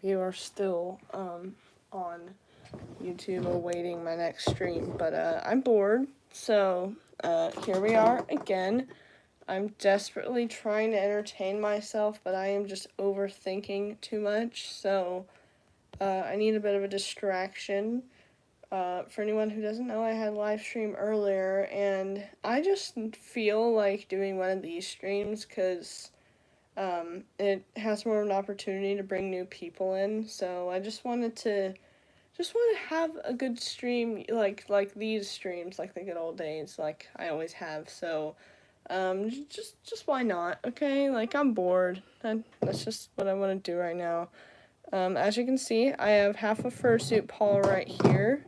you are still on YouTube awaiting my next stream, but I'm bored, so here we are again. I'm desperately trying to entertain myself, but I am just overthinking too much, so I need a bit of a distraction. For anyone who doesn't know, I had a live stream earlier, and I just feel like doing one of these streams because it has more of an opportunity to bring new people in. So I just want to have a good stream, like these streams, like the good old days, like I always have. So just why not? Okay, like I'm bored. That's just what I want to do right now. As you can see, I have half a fursuit Paul right here.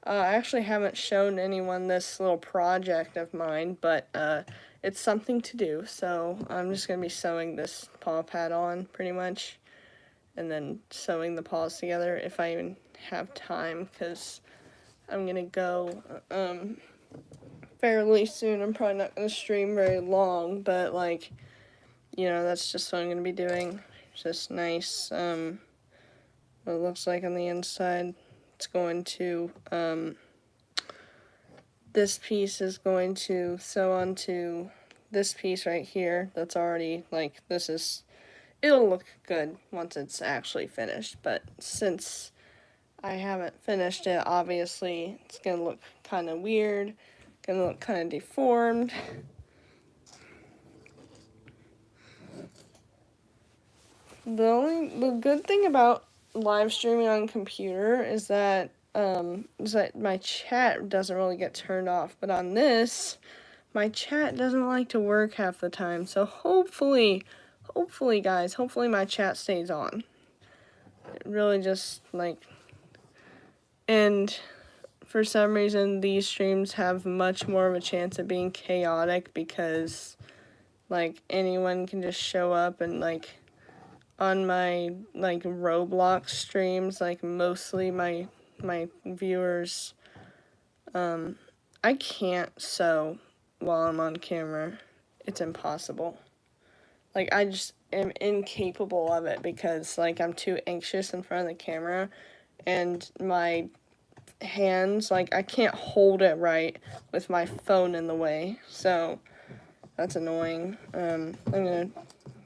I actually haven't shown anyone this little project of mine, but it's something to do, so I'm just going to be sewing this paw pad on, pretty much, and then sewing the paws together if I even have time, because I'm going to go fairly soon. I'm probably not going to stream very long, but, like, you know, that's just what I'm going to be doing. Just nice, what it looks like on the inside. It's going to, this piece is going to sew onto this piece right here. That's already, like, it'll look good once it's actually finished, but since I haven't finished it, obviously, it's gonna look kind of weird, gonna look kind of deformed. The good thing about live streaming on computer is that my chat doesn't really get turned off, but on this, my chat doesn't like to work half the time, so hopefully guys, hopefully my chat stays on. It really just, like, and for some reason, these streams have much more of a chance of being chaotic because, like, anyone can just show up and, like, on my, like, Roblox streams, like, mostly my viewers, I can't sew while I'm on camera. It's impossible. Like, I just am incapable of it because, like, I'm too anxious in front of the camera, and my hands, like, I can't hold it right with my phone in the way, so that's annoying. I'm gonna,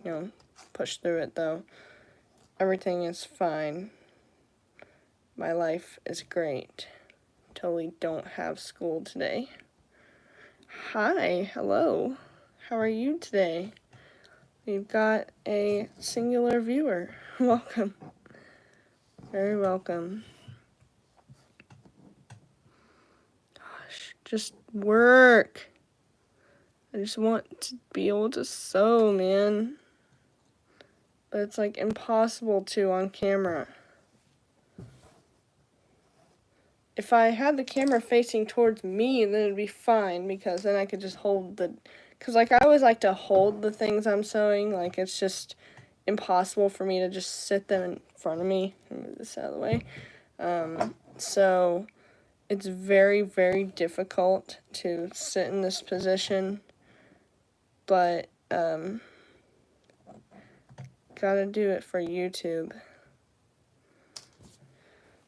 you know, push through it, though. Everything is fine. My life is great. Totally don't have school today. Hi, hello. How are you today? We've got a singular viewer. Welcome. Very welcome. Gosh, just work. I just want to be able to sew, man. But it's, like, impossible to on camera. If I had the camera facing towards me, then it'd be fine, because then I could just hold the... Because, like, I always like to hold the things I'm sewing. Like, it's just impossible for me to just sit them in front of me. Move this out of the way. So, it's very, very difficult to sit in this position. But, gotta do it for YouTube.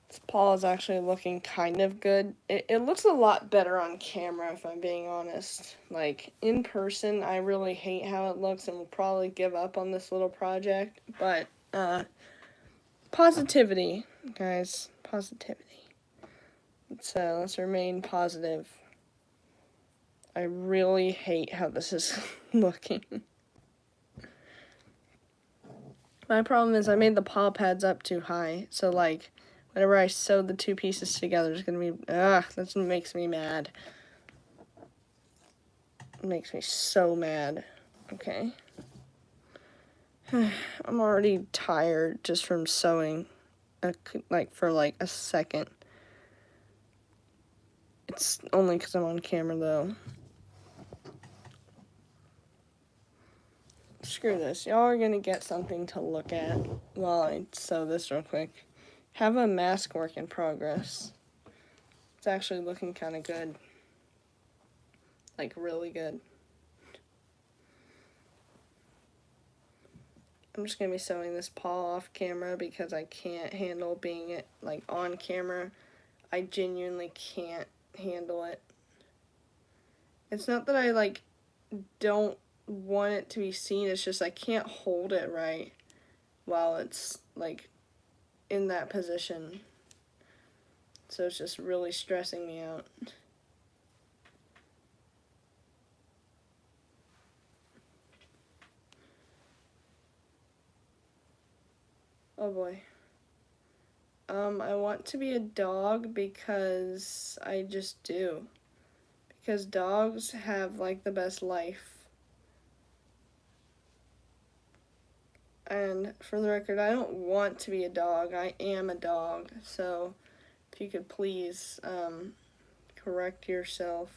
This paw is actually looking kind of good. It looks a lot better on camera, if I'm being honest. Like, in person, I really hate how it looks and will probably give up on this little project. But, positivity, guys. Positivity. Let's remain positive. I really hate how this is looking. My problem is I made the paw pads up too high, so, like, whenever I sew the two pieces together, it's gonna be, that makes me mad. It makes me so mad. Okay. I'm already tired just from sewing, for, like, a second. It's only because I'm on camera, though. Screw this. Y'all are gonna get something to look at while I sew this real quick. Have a mask work in progress. It's actually looking kind of good. Like, really good. I'm just gonna be sewing this paw off camera because I can't handle being like on camera. I genuinely can't handle it. It's not that I like don't want it to be seen, it's just I can't hold it right while it's like in that position. So it's just really stressing me out. Oh boy. I want to be a dog because I just do. Because dogs have like the best life. And for the record, I don't want to be a dog. I am a dog. So if you could please correct yourself.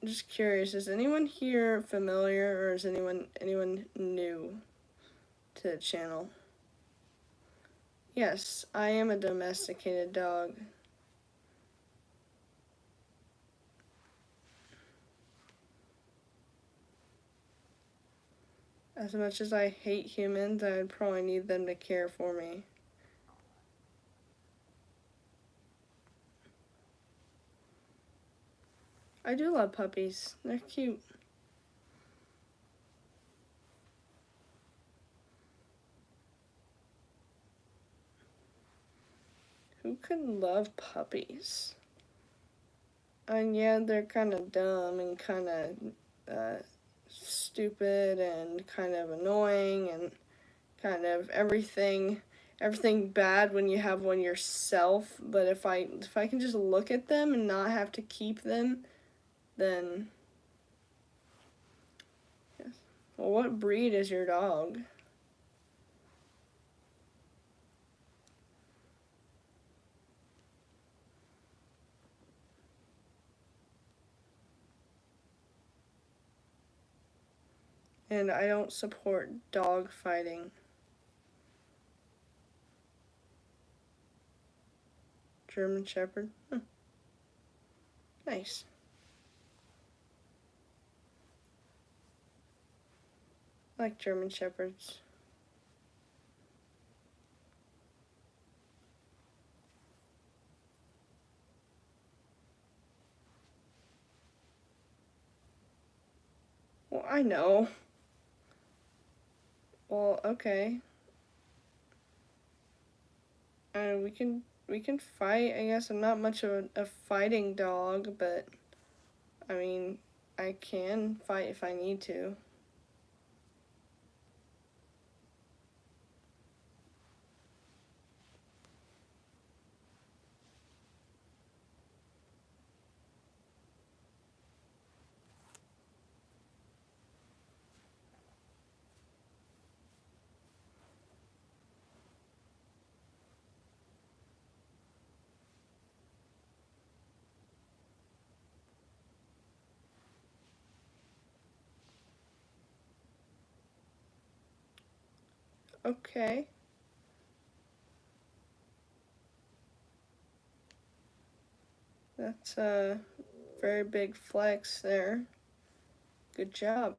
I'm just curious, is anyone here familiar or is anyone new to the channel? Yes, I am a domesticated dog. As much as I hate humans, I would probably need them to care for me. I do love puppies. They're cute. Who could love puppies? And yeah, they're kind of dumb and kind of stupid and kind of annoying and kind of everything bad when you have one yourself. But if I can just look at them and not have to keep them, then yes. Well, what breed is your dog? And I don't support dog fighting. German Shepherd? Huh. Nice. I like German Shepherds. Well, I know. Well, okay. We can fight. I guess I'm not much of a fighting dog, but I mean, I can fight if I need to. Okay. That's a very big flex there. Good job.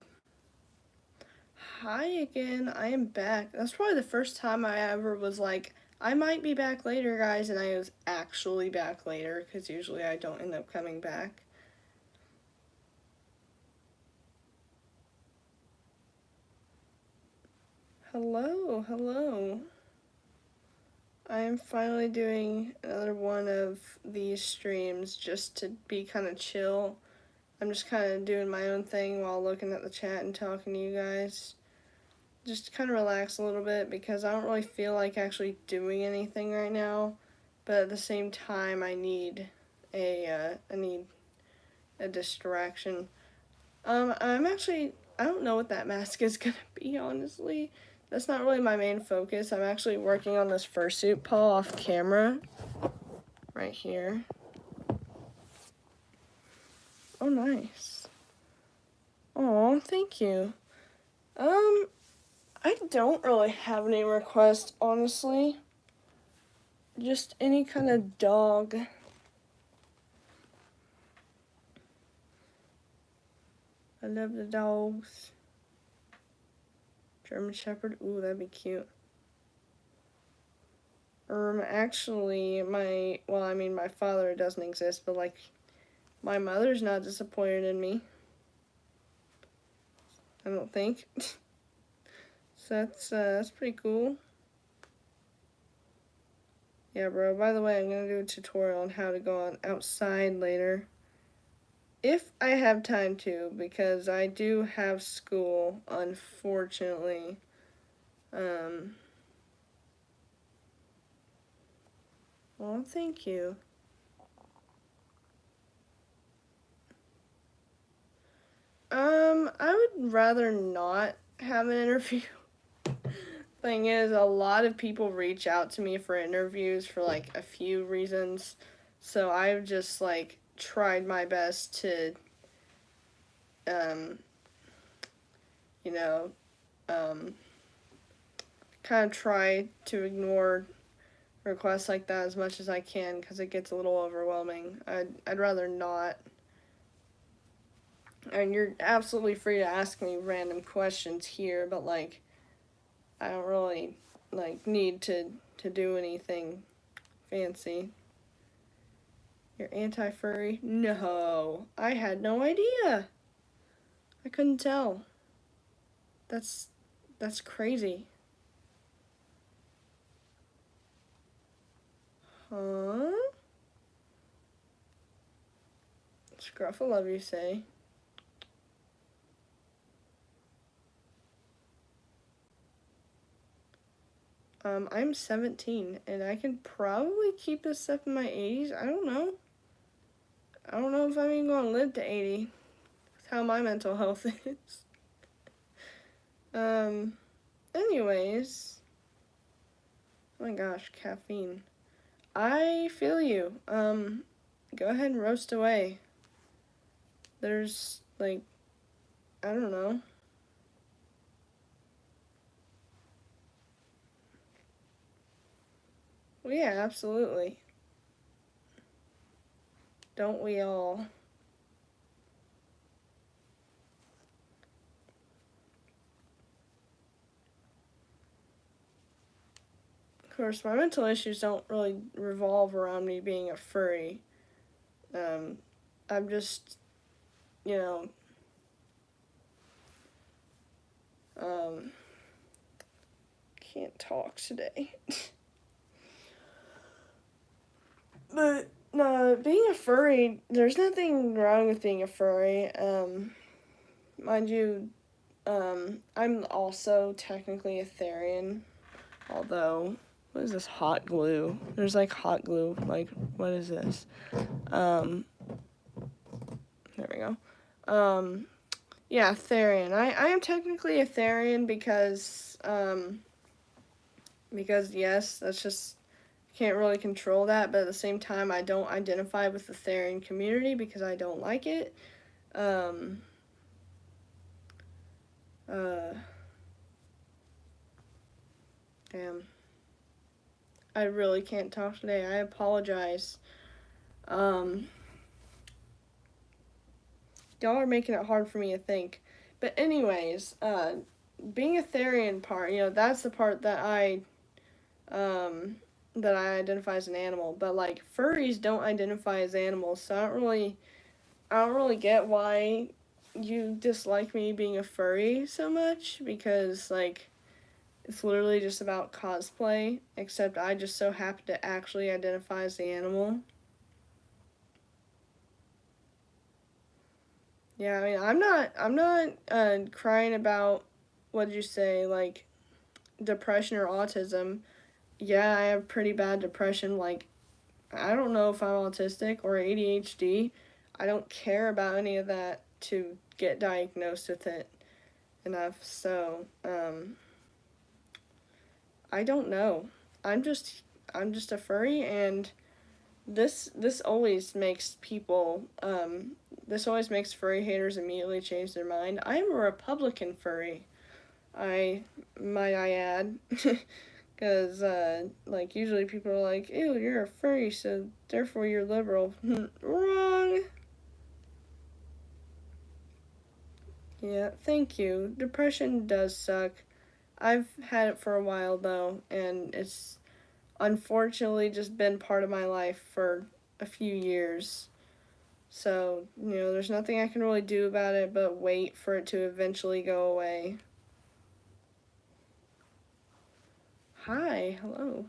Hi again, I am back. That's probably the first time I ever was like, I might be back later, guys, and I was actually back later, because usually I don't end up coming back. Hello, hello. I am finally doing another one of these streams just to be kind of chill. I'm just kind of doing my own thing while looking at the chat and talking to you guys. Just kind of relax a little bit because I don't really feel like actually doing anything right now. But at the same time, I need a distraction. I don't know what that mask is gonna be, honestly. That's not really my main focus. I'm actually working on this fursuit paw off camera. Right here. Oh, nice. Oh, thank you. I don't really have any requests, honestly. Just any kind of dog. I love the dogs. German Shepherd. Ooh, that'd be cute. Actually, my father doesn't exist, but like, my mother's not disappointed in me. I don't think. So that's pretty cool. Yeah, bro. By the way, I'm gonna do a tutorial on how to go on outside later. If I have time to, because I do have school, unfortunately. Well, thank you. I would rather not have an interview. Thing is, a lot of people reach out to me for interviews for like a few reasons. So I've just like tried my best to, um, you know, um, kind of try to ignore requests like that as much as I can because it gets a little overwhelming. I'd rather not. And you're absolutely free to ask me random questions here, but like I don't really like need to do anything fancy. You're anti-furry? No. I had no idea. I couldn't tell. That's crazy. Huh? Scruffalove, you say? I'm 17, and I can probably keep this up in my 80s. I don't know. I don't know if I'm even going to live to 80 with how my mental health is. Anyways. Oh my gosh, caffeine. I feel you. Go ahead and roast away. There's, like, I don't know. Well, yeah, absolutely. Don't we all? Of course, my mental issues don't really revolve around me being a furry. I'm just, you know, can't talk today. But, no, being a furry, there's nothing wrong with being a furry. Mind you, I'm also technically a Therian, although, what is this hot glue? There's like hot glue, like, what is this? There we go. Yeah, Therian. I am technically a Therian because yes, that's just, can't really control that, but at the same time, I don't identify with the Therian community because I don't like it. Damn. I really can't talk today. I apologize. Y'all are making it hard for me to think. But anyways, being a Therian part, that's the part that I identify as an animal. But like furries don't identify as animals, so I don't really get why you dislike me being a furry so much, because like it's literally just about cosplay, except I just so happen to actually identify as the animal. Yeah, I mean, I'm not crying about, what did you say, like, depression or autism. Yeah, I have pretty bad depression, like, I don't know if I'm autistic or ADHD. I don't care about any of that to get diagnosed with it enough, so, I don't know. I'm just a furry, and this always makes people, this always makes furry haters immediately change their mind. I'm a Republican furry. Might I add, because, like, usually people are like, ew, you're a furry, so therefore you're liberal. Wrong. Yeah, thank you. Depression does suck. I've had it for a while though, and it's unfortunately just been part of my life for a few years. So, there's nothing I can really do about it but wait for it to eventually go away. Hi, hello.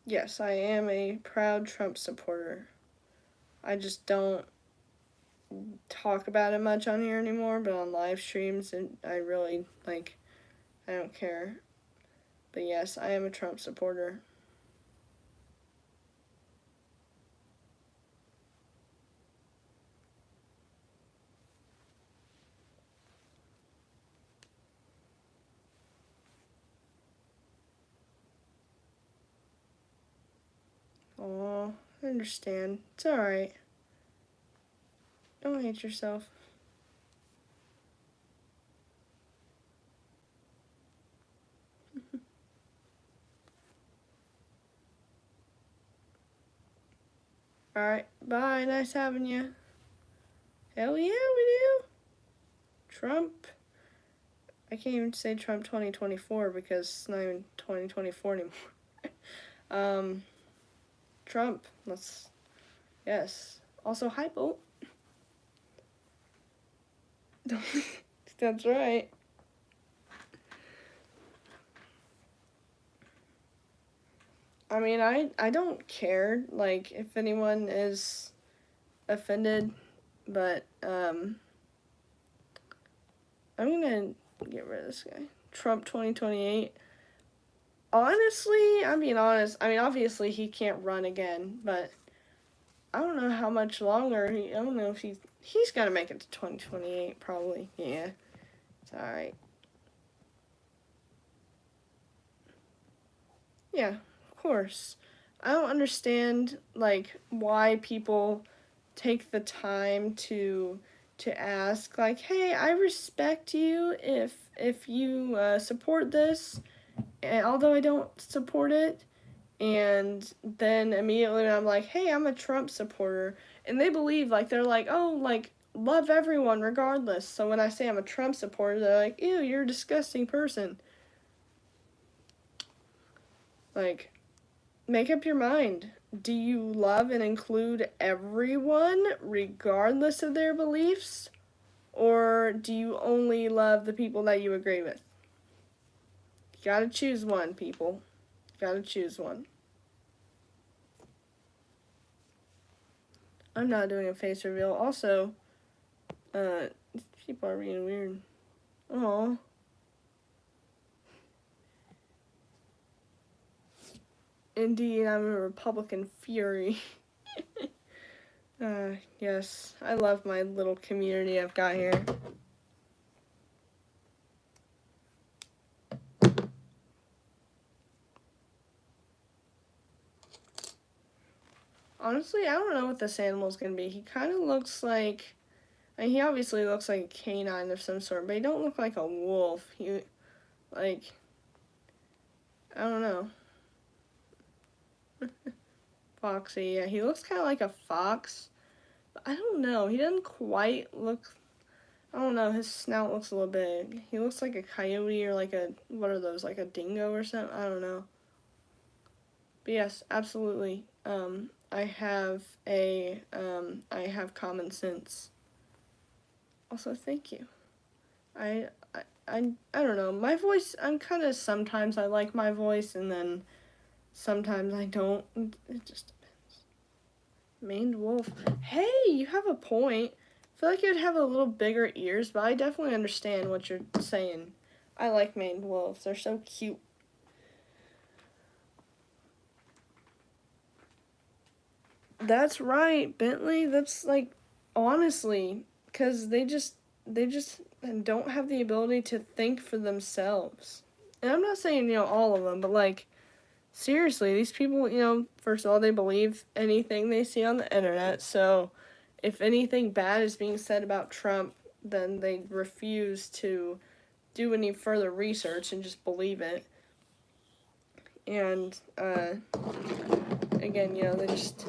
Yes, I am a proud Trump supporter. I just don't talk about it much on here anymore, but on live streams, and I really, I don't care. But yes, I am a Trump supporter. Oh, I understand. It's alright. Don't hate yourself. Alright, bye. Nice having you. Hell yeah, we do. Trump. I can't even say Trump 2024 because it's not even 2024 anymore. um, Trump. Yes. Also, hi, Bolt. That's right. I mean, I don't care, if anyone is offended, but, I'm gonna get rid of this guy. Trump 2028. Honestly, I'm being honest. I mean, obviously he can't run again, but I don't know how much longer. I don't know if he's got to make it to 2028 probably. Yeah, it's all right. Yeah, of course. I don't understand why people take the time to ask hey, I respect you if you support this, and although I don't support it, and then immediately I'm like, hey, I'm a Trump supporter, and they believe they're like, oh, love everyone regardless. So when I say I'm a Trump supporter, they're like, ew, you're a disgusting person. Make up your mind. Do you love and include everyone regardless of their beliefs, or do you only love the people that you agree with? You gotta choose one, people. You gotta choose one. I'm not doing a face reveal. Also, people are being weird. Oh. Indeed, I'm a Republican fury. Yes, I love my little community I've got here. Honestly, I don't know what this animal's gonna be. He kind of looks like, I mean, he obviously looks like a canine of some sort, but he don't look like a wolf. I don't know. Foxy, yeah, he looks kind of like a fox, but I don't know. He doesn't quite look, I don't know, his snout looks a little big. He looks like a coyote or what are those, like a dingo or something? I don't know. But yes, absolutely. I have I have common sense. Also, thank you. I, I don't know. My voice, I'm kind of, sometimes I like my voice, and then sometimes I don't. It just depends. Maned wolf. Hey, you have a point. I feel like you'd have a little bigger ears, but I definitely understand what you're saying. I like maned wolves. They're so cute. That's right, Bentley. That's honestly, because they just don't have the ability to think for themselves. And I'm not saying all of them, but seriously, these people, first of all, they believe anything they see on the internet. So if anything bad is being said about Trump, then they refuse to do any further research and just believe it. And again, they just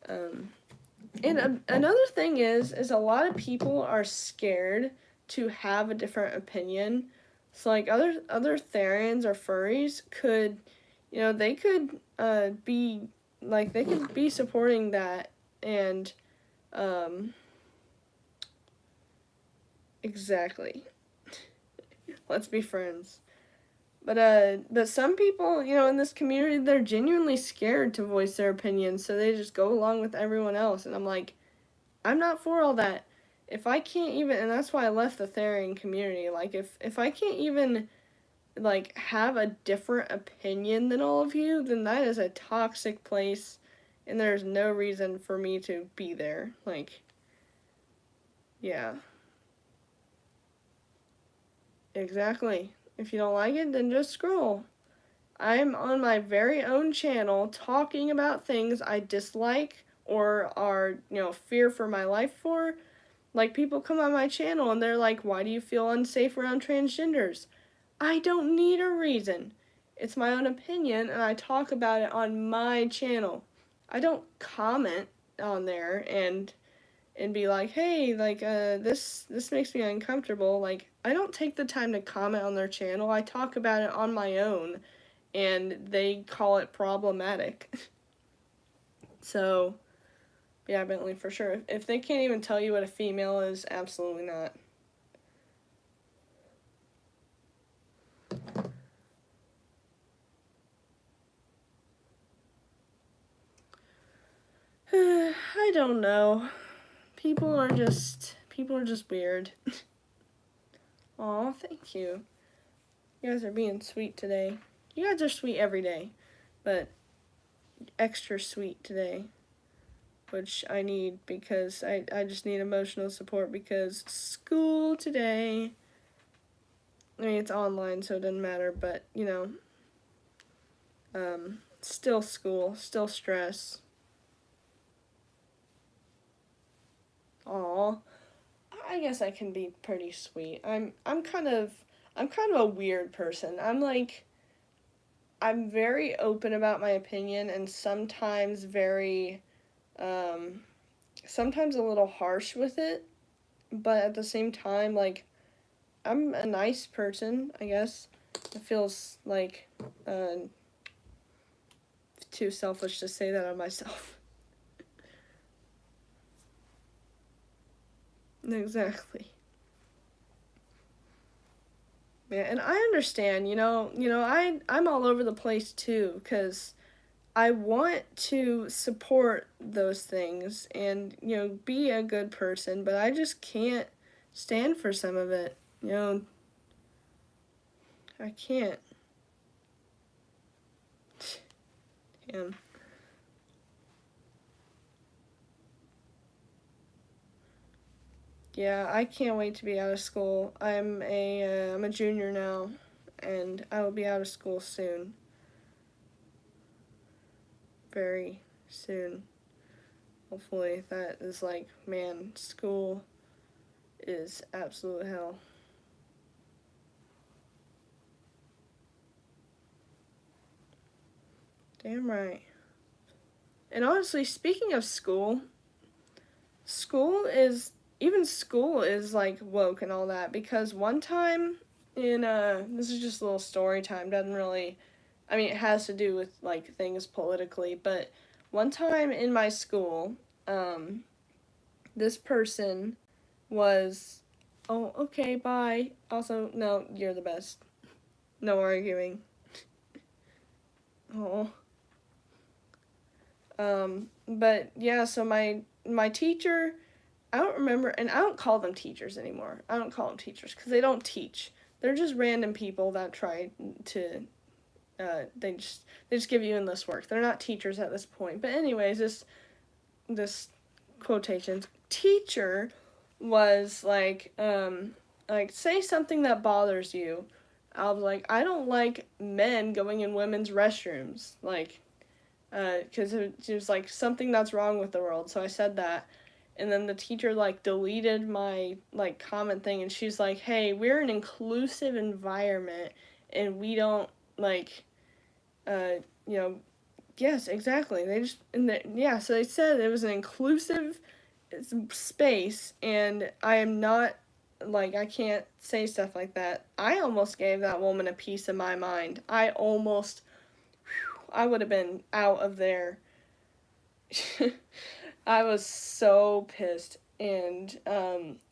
and another thing is a lot of people are scared to have a different opinion. So like other Therians or furries could, they could be like they could be supporting that and exactly. Let's be friends. But some people, in this community, they're genuinely scared to voice their opinions, so they just go along with everyone else. And I'm like, I'm not for all that. If I can't even, and that's why I left the Therian community. Like, if I can't even, like, have a different opinion than all of you, then that is a toxic place, and there's no reason for me to be there. Like, yeah. Exactly. If you don't like it, then just scroll. I'm on my very own channel talking about things I dislike or are, fear for my life for. Like, people come on my channel and they're like, why do you feel unsafe around transgenders? I don't need a reason. It's my own opinion and I talk about it on my channel. I don't comment on there and be like, hey, like, this makes me uncomfortable. Like, I don't take the time to comment on their channel. I talk about it on my own, and they call it problematic. So, yeah, Bentley, for sure. If they can't even tell you what a female is, absolutely not. I don't know. People are just weird. Aw, thank you. You guys are being sweet today. You guys are sweet every day, but extra sweet today, which I need because I just need emotional support because school today. I mean, it's online, so it doesn't matter, but, still school, still stress. Aw, I guess I can be pretty sweet. I'm kind of a weird person. I'm very open about my opinion and sometimes sometimes a little harsh with it, but at the same time, like, I'm a nice person, I guess. It feels like too selfish to say that of myself. Exactly. Yeah, and I understand, I'm all over the place too, because I want to support those things and, be a good person, but I just can't stand for some of it. I can't. Damn. Yeah, I can't wait to be out of school. I'm a junior now, and I will be out of school soon. Very soon. Hopefully that is like, man, school is absolute hell. Damn right. And honestly, speaking of school, school is like woke and all that, because one time in this is just a little story time, doesn't really, I mean, it has to do with like things politically, but one time in my school, this person was, oh, okay, bye. Also, no, you're the best. No arguing. Oh. But yeah, so my teacher, I don't remember, and I don't call them teachers anymore. I don't call them teachers because they don't teach. They're just random people that try to, they just give you endless work. They're not teachers at this point. But anyways, this quotations teacher was like say something that bothers you. I was like, I don't like men going in women's restrooms, like, because it was like something that's wrong with the world. So I said that, and then the teacher like deleted my like comment thing, and she's like, hey, we're an inclusive environment, and we don't like you know, yes, exactly. They just, yeah, so they said it was an inclusive space, and I am not, like, I can't say stuff like that. I almost gave that woman a piece of my mind. I would have been out of there. I was so pissed. And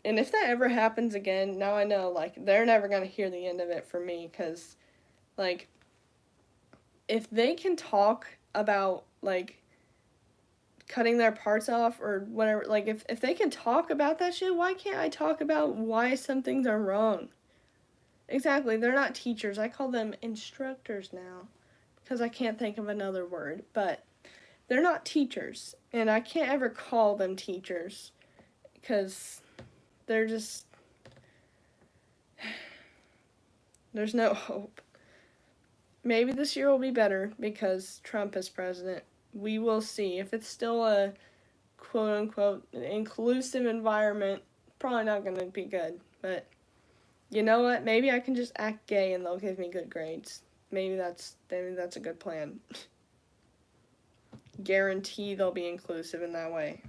if that ever happens again, now I know, like, they're never gonna hear the end of it from me, because, like, if they can talk about, like, cutting their parts off or whatever, like, if they can talk about that shit, why can't I talk about why some things are wrong? Exactly, they're not teachers. I call them instructors now, because I can't think of another word, but they're not teachers, and I can't ever call them teachers, because they're just, there's no hope. Maybe this year will be better because Trump is president. We will see. If it's still a quote unquote inclusive environment, probably not going to be good. But you know what? Maybe I can just act gay and they'll give me good grades. Maybe that's a good plan. Guarantee they'll be inclusive in that way.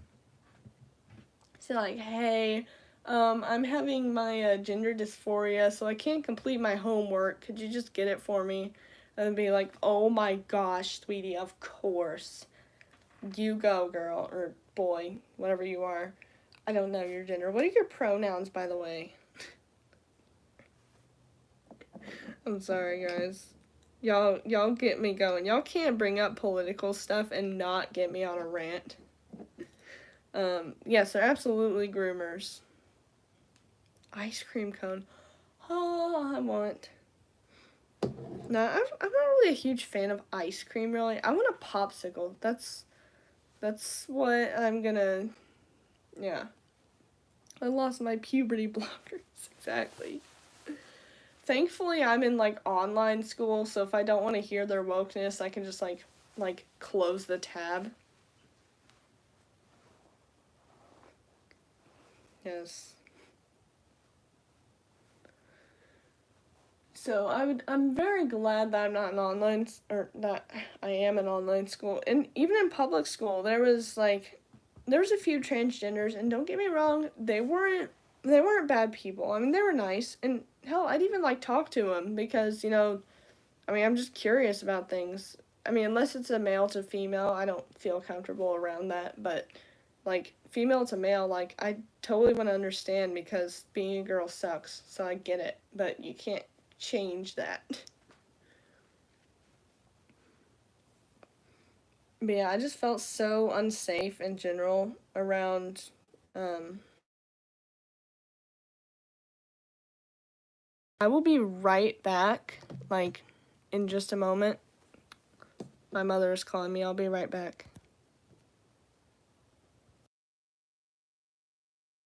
So, like, hey, I'm having my gender dysphoria, so I can't complete my homework. Could you just get it for me? And be like, oh my gosh, sweetie, of course. You go, girl, or boy, whatever you are. I don't know your gender. What are your pronouns, by the way? I'm sorry, guys. Y'all get me going. Y'all can't bring up political stuff and not get me on a rant. Yes, they're absolutely groomers. Ice cream cone. Oh, I want. No, I'm not really a huge fan of ice cream, really. I want a popsicle. That's what I'm gonna, yeah. I lost my puberty blockers, exactly. Thankfully, I'm in, like, online school, so if I don't want to hear their wokeness, I can just, like, close the tab. Yes. So I'm very glad that I'm not in online, or that I am in online school. And even in public school, there was a few transgenders, and don't get me wrong, they weren't bad people. I mean, they were nice, and hell, I'd even, like, talk to them because, I mean, I'm just curious about things. I mean, unless it's a male to female, I don't feel comfortable around that, but, like, female to male, like, I totally want to understand because being a girl sucks, so I get it, but you can't change that. But yeah, I just felt so unsafe in general around, I will be right back, like, in just a moment. My mother is calling me. I'll be right back.